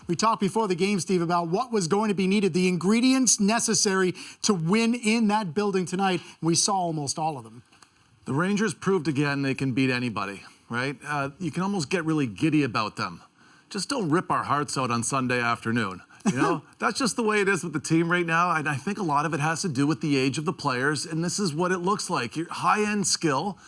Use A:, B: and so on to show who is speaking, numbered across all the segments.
A: We talked before the game, Steve, about what was going to be needed, the ingredients necessary to win in that building tonight. We saw almost all of them.
B: The Rangers proved again they can beat anybody, right? You can almost get really giddy about them. Just don't rip our hearts out on Sunday afternoon. You know, that's just the way it is with the team right now. And I think a lot of it has to do with the age of the players. And this is what it looks like. Your high-end skill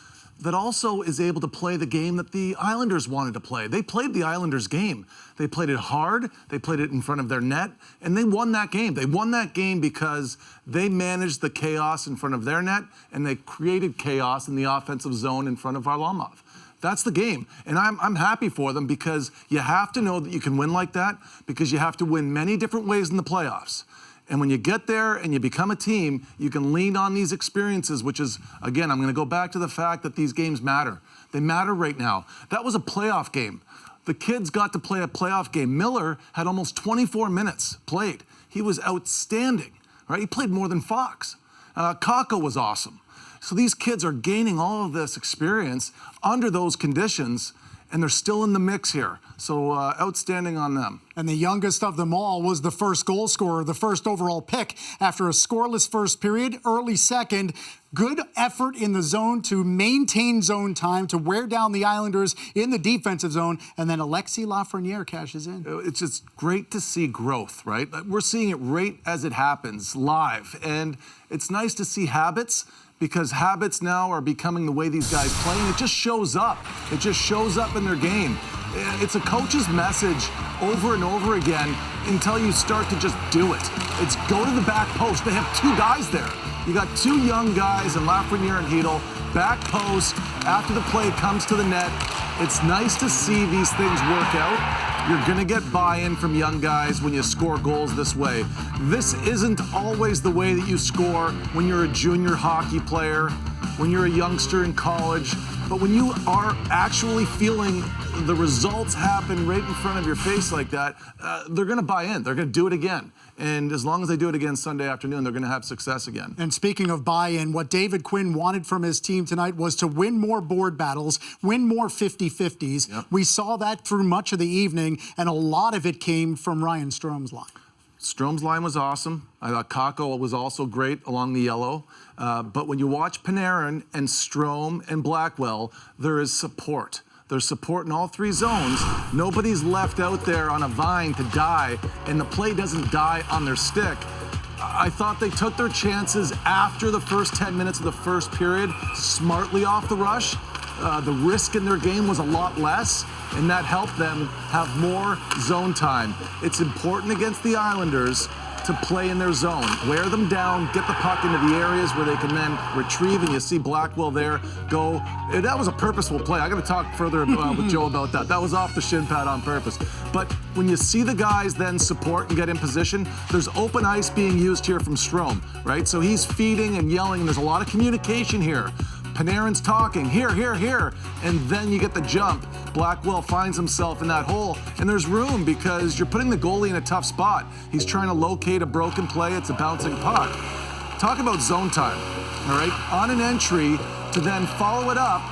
B: that also is able to play the game that the Islanders wanted to play. They played the Islanders game. They played it hard. They played it in front of their net. And they won that game. They won that game because they managed the chaos in front of their net. And they created chaos in the offensive zone in front of Varlamov. That's the game. And I'm happy for them because you have to know that you can win like that because you have to win many different ways in the playoffs. And when you get there and you become a team, you can lean on these experiences, which is, again, I'm going to go back to the fact that these games matter. They matter right now. That was a playoff game. The kids got to play a playoff game. Miller had almost 24 minutes played. He was outstanding, right? He played more than Fox. Kakko was awesome. So these kids are gaining all of this experience under those conditions, and they're still in the mix here. So outstanding on them.
A: And the youngest of them all was the first goal scorer, the first overall pick after a scoreless first period, early second. Good effort in the zone to maintain zone time, to wear down the Islanders in the defensive zone, and then Alexis Lafreniere cashes in.
B: It's just great to see growth, right? We're seeing it right as it happens, live. And it's nice to see habits, because habits now are becoming the way these guys play, and it just shows up. It just shows up in their game. It's a coach's message over and over again until you start to just do it. It's go to the back post. They have two guys there. You got two young guys in Lafreniere and Hedl, back post, after the play comes to the net. It's nice to see these things work out. You're going to get buy-in from young guys when you score goals this way. This isn't always the way that you score when you're a junior hockey player, when you're a youngster in college, but when you are actually feeling the results happen right in front of your face like that, they're going to buy in. They're going to do it again. And as long as they do it again Sunday afternoon, they're going to have success again.
A: And speaking of buy-in, what David Quinn wanted from his team tonight was to win more board battles, win more 50-50s. Yep. We saw that through much of the evening, and a lot of it came from Ryan Strom's line.
B: Strom's line was awesome. I thought Kakko was also great along the yellow. But when you watch Panarin and Strome and Blackwell, there is support. There's support in all three zones. Nobody's left out there on a vine to die, and the play doesn't die on their stick. I thought they took their chances after the first 10 minutes of the first period, smartly off the rush. The risk in their game was a lot less, and that helped them have more zone time. It's important against the Islanders to play in their zone. Wear them down, get the puck into the areas where they can then retrieve, and you see Blackwell there go. That was a purposeful play. I got to talk further with Joe about that. That was off the shin pad on purpose. But when you see the guys then support and get in position, there's open ice being used here from Strome, right? So he's feeding and yelling, and there's a lot of communication here. Panarin's talking, here, here, here, and then you get the jump. Blackwell finds himself in that hole, and there's room because you're putting the goalie in a tough spot. He's trying to locate a broken play. It's a bouncing puck. Talk about zone time, all right? On an entry to then follow it up,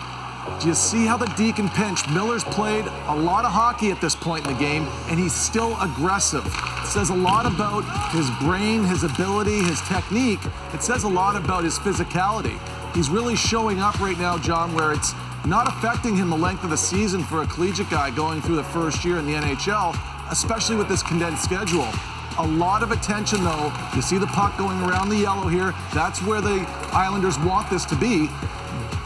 B: do you see how the D can pinch? Miller's played a lot of hockey at this point in the game, and he's still aggressive. It says a lot about his brain, his ability, his technique. It says a lot about his physicality. He's really showing up right now, John, where it's not affecting him the length of the season for a collegiate guy going through the first year in the NHL, especially with this condensed schedule. A lot of attention, though. You see the puck going around the yellow here. That's where the Islanders want this to be.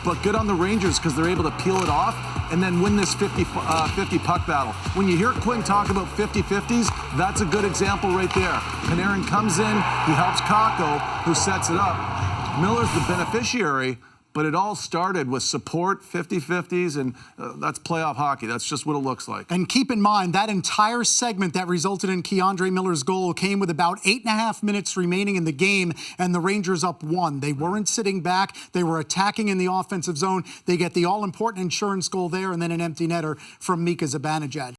B: But good on the Rangers because they're able to peel it off and then win this 50 puck battle. When you hear Quinn talk about 50-50s, that's a good example right there. Panarin comes in, he helps Kakko, who sets it up. Miller's the beneficiary, but it all started with support, 50-50s, and that's playoff hockey. That's just what it looks like.
A: And keep in mind, that entire segment that resulted in Keandre Miller's goal came with about 8.5 minutes remaining in the game, and the Rangers up 1. They weren't sitting back. They were attacking in the offensive zone. They get the all-important insurance goal there, and then an empty netter from Mika Zibanejad.